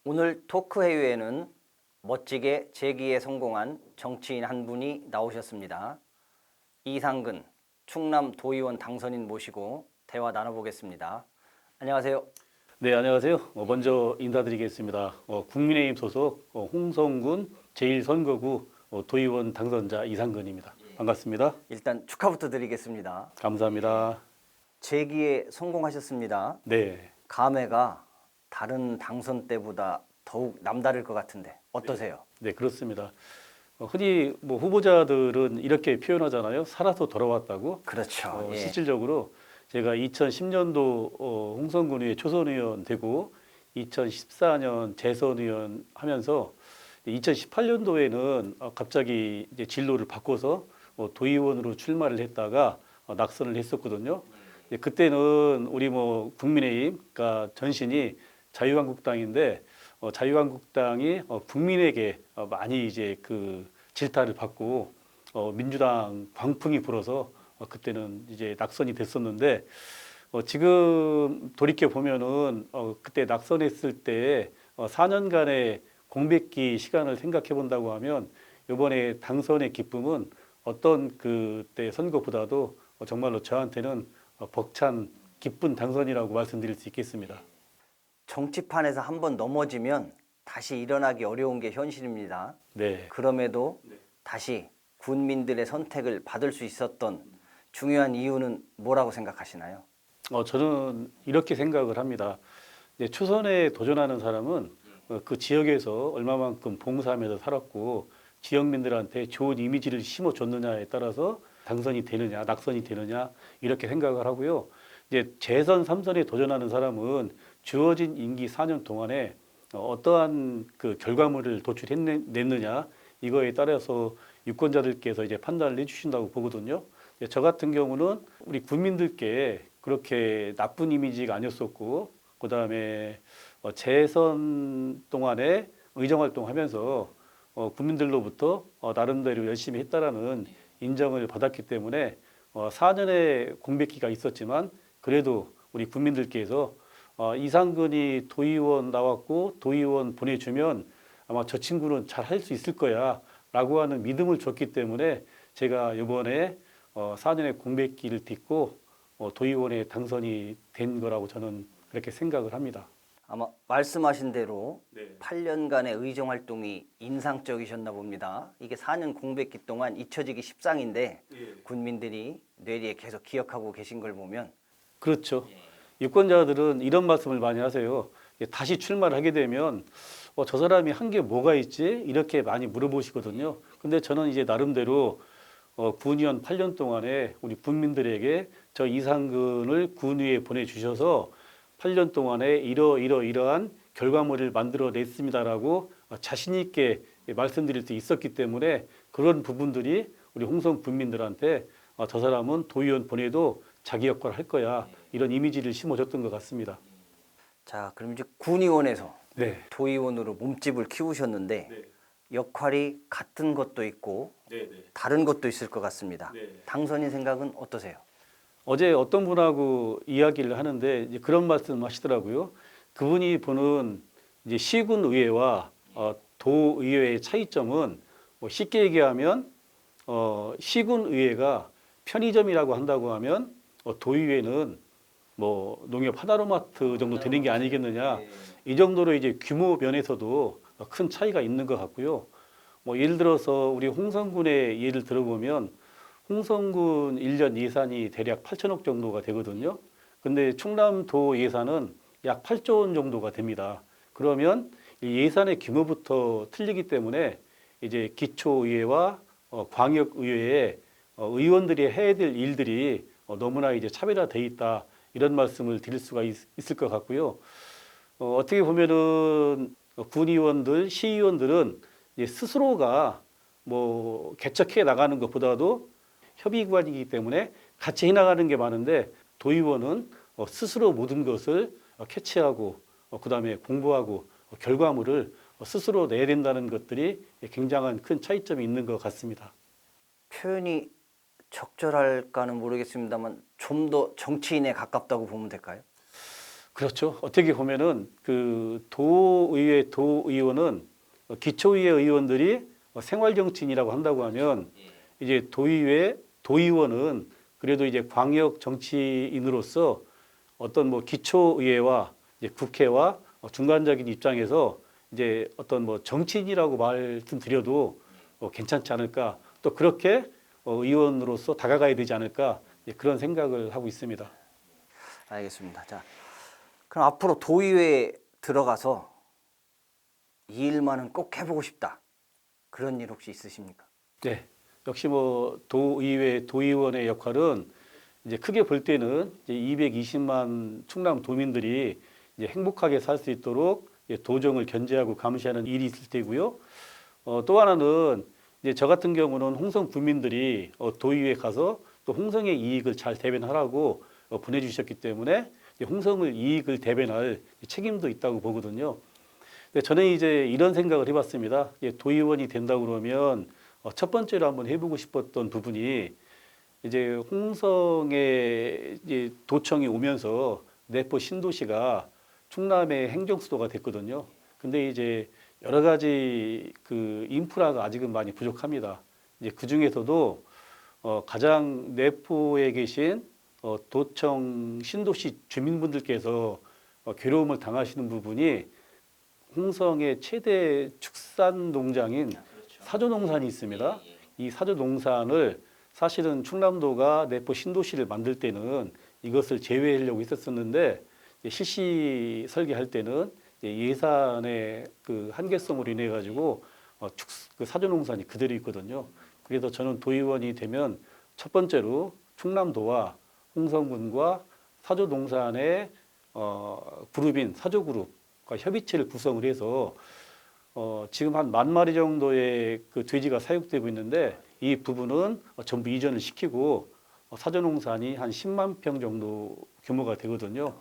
오늘 토크 회의에는 멋지게 재기에 성공한 정치인 한 분이 나오셨습니다. 이상근 충남 도의원 당선인 모시고 대화 나눠보겠습니다. 안녕하세요. 네, 안녕하세요. 먼저 인사드리겠습니다. 국민의힘 소속 홍성군 제1선거구 도의원 당선자 이상근입니다. 반갑습니다. 일단 축하부터 드리겠습니다. 감사합니다. 재기에 성공하셨습니다. 네, 감회가 다른 당선 때보다 더욱 남다를 것 같은데 어떠세요? 네, 그렇습니다. 흔히 후보자들은 이렇게 표현하잖아요. 살아서 돌아왔다고. 그렇죠. 예. 실질적으로 제가 2010년도 홍성군의 초선의원 되고 2014년 재선의원 하면서 2018년도에는 갑자기 이제 진로를 바꿔서 도의원으로 출마를 했다가 낙선을 했었거든요. 그때는 우리 국민의힘, 그러니까 전신이 자유한국당인데 자유한국당이 국민에게 많이 이제 그 질타를 받고 민주당 광풍이 불어서 그때는 이제 낙선이 됐었는데 지금 돌이켜 보면은 그때 낙선했을 때 4년간의 공백기 시간을 생각해 본다고 하면 이번에 당선의 기쁨은 어떤 그때 선거보다도 정말로 저한테는 벅찬 기쁜 당선이라고 말씀드릴 수 있겠습니다. 정치판에서 한번 넘어지면 다시 일어나기 어려운 게 현실입니다. 네. 그럼에도 다시 군민들의 선택을 받을 수 있었던 중요한 이유는 뭐라고 생각하시나요? 저는 이렇게 생각을 합니다. 이제 초선에 도전하는 사람은 그 지역에서 얼마만큼 봉사하면서 살았고 지역민들한테 좋은 이미지를 심어줬느냐에 따라서 당선이 되느냐, 낙선이 되느냐 이렇게 생각을 하고요. 이제 재선 3선에 도전하는 사람은 주어진 임기 4년 동안에 어떠한 그 결과물을 도출해냈느냐 이거에 따라서 유권자들께서 이제 판단을 해주신다고 보거든요. 저 같은 경우는 우리 국민들께 그렇게 나쁜 이미지가 아니었었고, 그 다음에 재선 동안에 의정활동하면서 국민들로부터 나름대로 열심히 했다라는 인정을 받았기 때문에 4년의 공백기가 있었지만 그래도 우리 국민들께서 이상근이 도의원 나왔고 도의원 보내주면 아마 저 친구는 잘 할 수 있을 거야 라고 하는 믿음을 줬기 때문에 제가 이번에 4년의 공백기를 딛고 도의원에 당선이 된 거라고 저는 그렇게 생각을 합니다. 아마 말씀하신 대로 8년간의 의정 활동이 인상적이셨나 봅니다. 이게 4년 공백기 동안 잊혀지기 십상인데 군민들이 뇌리에 계속 기억하고 계신 걸 보면 그렇죠. 유권자들은 이런 말씀을 많이 하세요. 다시 출마를 하게 되면 저 사람이 한 게 뭐가 있지? 이렇게 많이 물어보시거든요. 근데 저는 이제 나름대로 군의원 8년 동안에 우리 국민들에게 저 이상근을 군위에 보내주셔서 8년 동안에 이러한 결과물을 만들어냈습니다라고 자신 있게 말씀드릴 수 있었기 때문에 그런 부분들이 우리 홍성 국민들한테 저 사람은 도의원 보내도 자기 역할을 할 거야 이런 이미지를 심어줬던 것 같습니다. 자, 그럼 이제 군의원에서 네. 도의원으로 몸집을 키우셨는데 역할이 같은 것도 있고 네. 다른 것도 있을 것 같습니다. 당선인 생각은 어떠세요? 어제 어떤 분하고 이야기를 하는데 이제 그런 말씀 하시더라고요. 그분이 보는 이제 시군의회와 도의회의 차이점은 쉽게 얘기하면 시군의회가 편의점이라고 한다고 하면 도의회는 농협 하나로마트 정도 되는 게 아니겠느냐. 이 정도로 이제 규모 면에서도 큰 차이가 있는 것 같고요. 예를 들어서 우리 홍성군의 예를 들어보면 홍성군 1년 예산이 대략 8천억 정도가 되거든요. 근데 충남도 예산은 약 8조 원 정도가 됩니다. 그러면 이 예산의 규모부터 틀리기 때문에 이제 기초의회와 광역의회의 의원들이 해야 될 일들이 너무나 이제 차별화돼 있다. 이런 말씀을 드릴 수가 있을 것 같고요. 어떻게 보면은 군의원들, 시의원들은 스스로가 개척해 나가는 것보다도 협의기관이기 때문에 같이 해나가는 게 많은데 도의원은 스스로 모든 것을 캐치하고 그다음에 공부하고 결과물을 스스로 내야 된다는 것들이 굉장한 큰 차이점이 있는 것 같습니다. 표현이 적절할까는 모르겠습니다만 좀 더 정치인에 가깝다고 보면 될까요? 그렇죠. 어떻게 보면은 그 도의회 도의원은 기초의회 의원들이 생활정치인이라고 한다고 하면 이제 도의회 도의원은 그래도 이제 광역 정치인으로서 어떤 뭐 기초의회와 이제 국회와 중간적인 입장에서 이제 어떤 뭐 정치인이라고 말씀드려도 괜찮지 않을까. 또 그렇게 의원으로서 다가가야 되지 않을까. 그런 생각을 하고 있습니다. 알겠습니다. 자, 그럼 앞으로 도의회에 들어가서 이 일만은 꼭 해보고 싶다. 그런 일 혹시 있으십니까? 네. 역시 뭐 도의회 도의원의 역할은 이제 크게 볼 때는 이제 220만 충남 도민들이 이제 행복하게 살 수 있도록 도정을 견제하고 감시하는 일이 있을 테고요. 또 하나는 이제 저 같은 경우는 홍성 구민들이 도의회에 가서 또 홍성의 이익을 잘 대변하라고 보내주셨기 때문에 홍성을 이익을 대변할 책임도 있다고 보거든요. 근데 저는 이제 이런 생각을 해봤습니다. 도의원이 된다 그러면 첫 번째로 한번 해보고 싶었던 부분이 이제 홍성에 이제 도청이 오면서 내포 신도시가 충남의 행정수도가 됐거든요. 근데 이제 여러 가지 그 인프라가 아직은 많이 부족합니다. 이제 그 중에서도 가장 내포에 계신 도청 신도시 주민분들께서 괴로움을 당하시는 부분이 홍성의 최대 축산 농장인 사조농산이 있습니다. 이 사조농산을 사실은 충남도가 내포 신도시를 만들 때는 이것을 제외하려고 했었었는데 실시 설계할 때는 예산의 그 한계성으로 인해 가지고 그 사조농산이 그대로 있거든요. 그래서 저는 도의원이 되면 첫 번째로 충남도와 홍성군과 사조농산의 그룹인 사조그룹과 협의체를 구성을 해서 지금 한 10,000마리 정도의 그 돼지가 사육되고 있는데 이 부분은 전부 이전을 시키고 사조농산이 한 10만 평 정도 규모가 되거든요.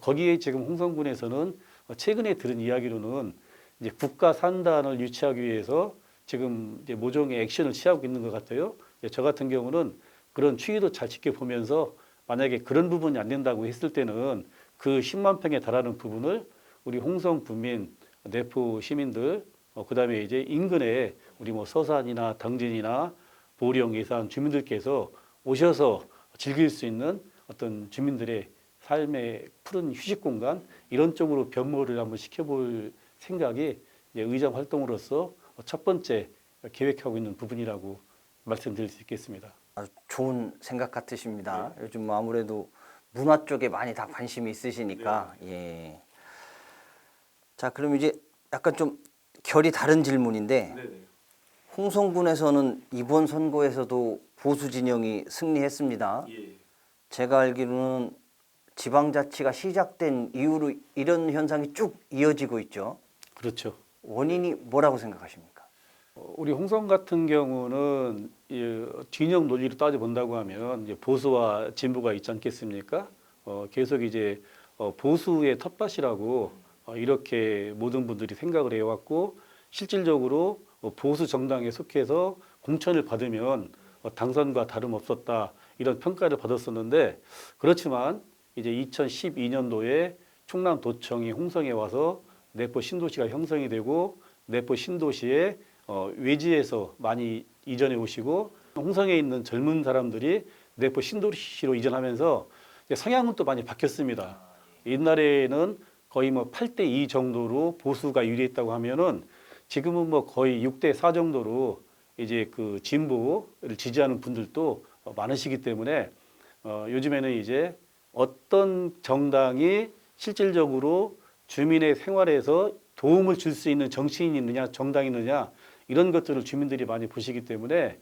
거기에 지금 홍성군에서는 최근에 들은 이야기로는 이제 국가 산단을 유치하기 위해서 지금 이제 모종의 액션을 취하고 있는 것 같아요. 저 같은 경우는 그런 추이도 잘 지켜보면서 만약에 그런 부분이 안 된다고 했을 때는 그 10만 평에 달하는 부분을 우리 홍성 군민, 내포 시민들, 그다음에 이제 인근에 우리 뭐 서산이나 당진이나 보령, 예산 주민들께서 오셔서 즐길 수 있는 어떤 주민들의 삶의 푸른 휴식 공간 이런 쪽으로 변모를 한번 시켜볼 생각이 이제 의정 활동으로서 첫 번째 계획하고 있는 부분이라고 말씀드릴 수 있겠습니다. 아주 좋은 생각 같으십니다. 요즘 뭐 아무래도 문화 쪽에 많이 다 관심이 있으시니까. 예. 자, 그럼 이제 약간 좀 결이 다른 질문인데 홍성군에서는 이번 선거에서도 보수 진영이 승리했습니다. 제가 알기로는 지방자치가 시작된 이후로 이런 현상이 쭉 이어지고 있죠. 그렇죠. 원인이 뭐라고 생각하십니까? 우리 홍성 같은 경우는 이 진영 논리로 따져 본다고 하면 이제 보수와 진보가 있지 않겠습니까? 계속 이제 보수의 텃밭이라고 이렇게 모든 분들이 생각을 해왔고 실질적으로 보수 정당에 속해서 공천을 받으면 당선과 다름없었다 이런 평가를 받았었는데 그렇지만 이제 2012년도에 충남도청이 홍성에 와서 내포 신도시가 형성이 되고 내포 신도시에 외지에서 많이 이전해 오시고 홍성에 있는 젊은 사람들이 내포 신도시로 이전하면서 성향은 또 많이 바뀌었습니다. 옛날에는 거의 뭐 8대2 정도로 보수가 유리했다고 하면은 지금은 뭐 거의 6대4 정도로 이제 그 진보를 지지하는 분들도 많으시기 때문에 요즘에는 이제 어떤 정당이 실질적으로 주민의 생활에서 도움을 줄 수 있는 정치인이 있느냐 정당이 있느냐 이런 것들을 주민들이 많이 보시기 때문에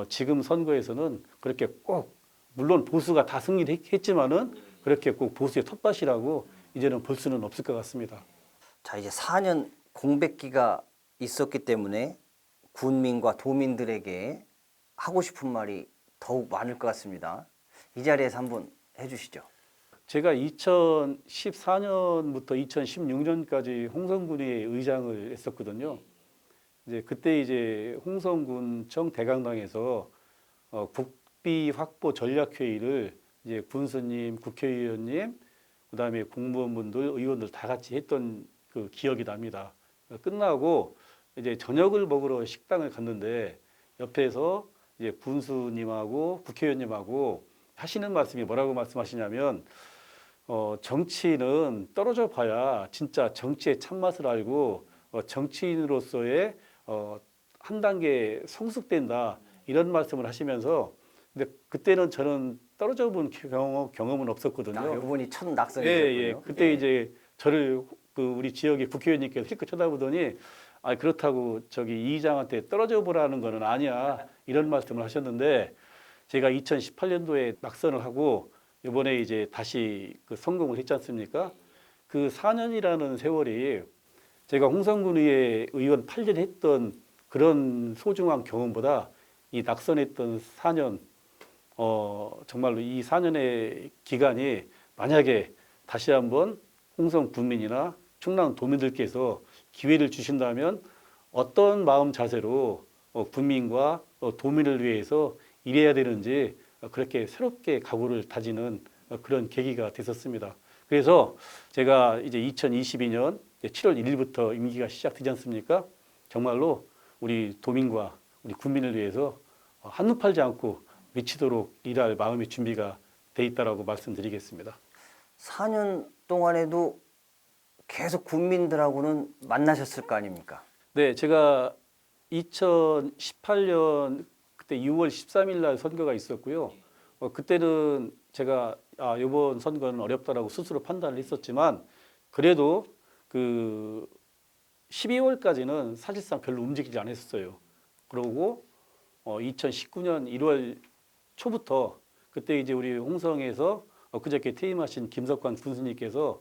지금 선거에서는 그렇게 꼭 물론 보수가 다 승리했지만은 그렇게 꼭 보수의 텃밭이라고 이제는 볼 수는 없을 것 같습니다. 자, 이제 4년 공백기가 있었기 때문에 군민과 도민들에게 하고 싶은 말이 더욱 많을 것 같습니다. 이 자리에서 한번 해주시죠. 제가 2014년부터 2016년까지 홍성군의 의장을 했었거든요. 이제 그때 이제 홍성군청 대강당에서 국비 확보 전략회의를 이제 군수님, 국회의원님, 그다음에 공무원분들, 의원들 다 같이 했던 그 기억이 납니다. 끝나고 이제 저녁을 먹으러 식당을 갔는데 옆에서 이제 군수님하고 국회의원님하고 하시는 말씀이 뭐라고 말씀하시냐면 정치인은 떨어져 봐야 진짜 정치의 참맛을 알고 정치인으로서의 한 단계 성숙된다 이런 말씀을 하시면서 근데 그때는 저는 떨어져 본 경험은 없었거든요. 이분이 첫 예, 낙선이셨군요. 예. 그때 이제 저를 그 우리 지역의 국회의원님께서 실컷 쳐다보더니 아 그렇다고 저기 이 의장한테 떨어져 보라는 거는 아니야 이런 말씀을 하셨는데 제가 2018년도에 낙선을 하고 이번에 이제 다시 그 성공을 했지 않습니까? 그 4년이라는 세월이 제가 홍성군의회 의원 8년 했던 그런 소중한 경험보다 이 낙선했던 4년 정말로 이 4년의 기간이 만약에 다시 한번 홍성 군민이나 충남 도민들께서 기회를 주신다면 어떤 마음 자세로 군민과 도민을 위해서 일해야 되는지 그렇게 새롭게 각오를 다지는 그런 계기가 됐었습니다. 그래서 제가 이제 2022년 7월 1일부터 임기가 시작되지 않습니까? 정말로 우리 도민과 우리 군민을 위해서 한눈 팔지 않고 미치도록 일할 마음의 준비가 돼 있다라고 말씀드리겠습니다. 4년 동안에도 계속 국민들하고는 만나셨을 거 아닙니까? 네, 제가 2018년 그때 6월 13일 날 선거가 있었고요. 그때는 제가 이번 선거는 어렵다라고 스스로 판단을 했었지만 그래도 그 12월까지는 사실상 별로 움직이지 않았어요. 그러고 2019년 1월 초부터 그때 이제 우리 홍성에서 그저께 퇴임하신 김석관 군수님께서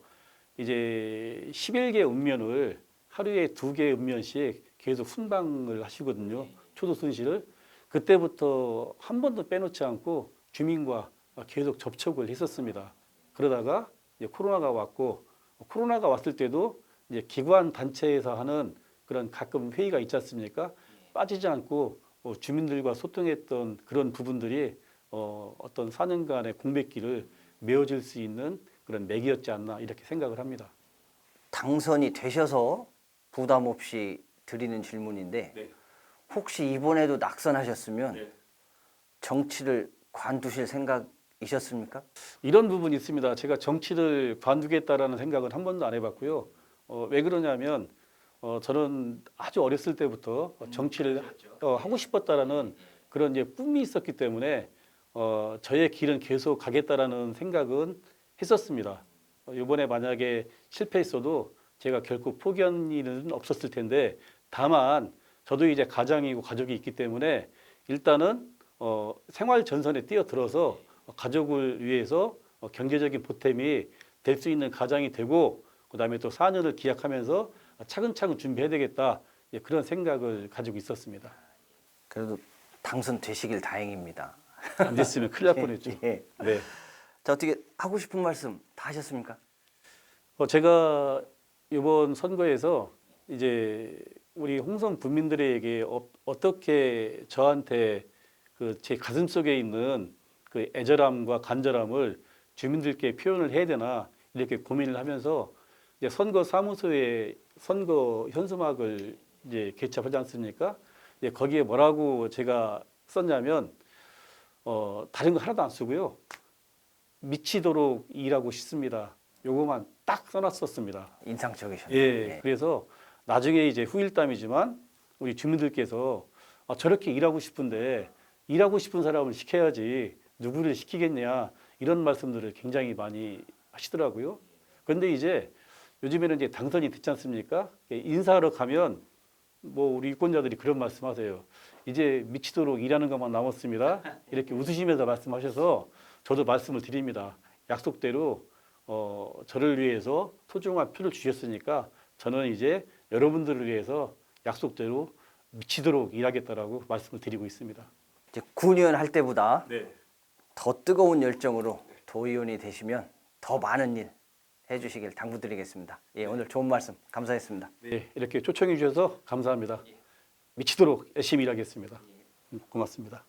이제 11개 읍면을 하루에 2개 읍면씩 계속 순방을 하시거든요. 초도 순시를. 그때부터 한 번도 빼놓지 않고 주민과 계속 접촉을 했었습니다. 그러다가 이제 코로나가 왔고 코로나가 왔을 때도 이제 기관 단체에서 하는 그런 가끔 회의가 있지 않습니까? 빠지지 않고 주민들과 소통했던 그런 부분들이 어떤 4년간의 공백기를 메워줄 수 있는 그런 맥이었지 않나 이렇게 생각을 합니다. 당선이 되셔서 부담 없이 드리는 질문인데 네. 혹시 이번에도 낙선하셨으면 네. 정치를 관두실 생각이셨습니까? 이런 부분이 있습니다. 제가 정치를 관두겠다라는 생각은 한 번도 안 해봤고요. 왜 그러냐면 저는 아주 어렸을 때부터 정치를 하고 싶었다라는 그런 이제 꿈이 있었기 때문에 저의 길은 계속 가겠다라는 생각은 했었습니다. 이번에 만약에 실패했어도 제가 결코 포기한 일은 없었을 텐데 다만 저도 이제 가장이고 가족이 있기 때문에 일단은 생활 전선에 뛰어들어서 가족을 위해서 경제적인 보탬이 될 수 있는 가장이 되고 그다음에 또 4년을 기약하면서 차근차근 준비해야 되겠다 그런 생각을 가지고 있었습니다. 그래도 당선되시길 다행입니다. 안 됐으면 큰일 날 뻔했죠. 예. 네. 자, 어떻게 하고 싶은 말씀 다 하셨습니까? 제가 이번 선거에서 이제 우리 홍성 군민들에게 어떻게 저한테 그 제 가슴 속에 있는 그 애절함과 간절함을 주민들께 표현을 해야 되나 이렇게 고민을 하면서 이제 선거 사무소에 선거 현수막을 이제 개첩하지 않습니까? 이제 거기에 뭐라고 제가 썼냐면 다른 거 하나도 안 쓰고요. 미치도록 일하고 싶습니다. 요거만 딱 써놨었습니다. 인상적이셨네요. 예, 그래서 나중에 이제 후일담이지만 우리 주민들께서 저렇게 일하고 싶은데 일하고 싶은 사람을 시켜야지 누구를 시키겠냐 이런 말씀들을 굉장히 많이 하시더라고요. 그런데 이제 요즘에는 이제 당선이 됐지 않습니까? 인사하러 가면 뭐 우리 유권자들이 그런 말씀하세요. 이제 미치도록 일하는 것만 남았습니다. 이렇게 웃으시면서 말씀하셔서 저도 말씀을 드립니다. 약속대로 저를 위해서 소중한 표를 주셨으니까 저는 이제 여러분들을 위해서 약속대로 미치도록 일하겠다라고 말씀을 드리고 있습니다. 이제 군의원 할 때보다 네. 더 뜨거운 열정으로 도의원이 되시면 더 많은 일 해주시길 당부드리겠습니다. 예, 오늘 좋은 말씀 감사했습니다. 네, 이렇게 초청해 주셔서 감사합니다. 미치도록 열심히 일하겠습니다. 고맙습니다.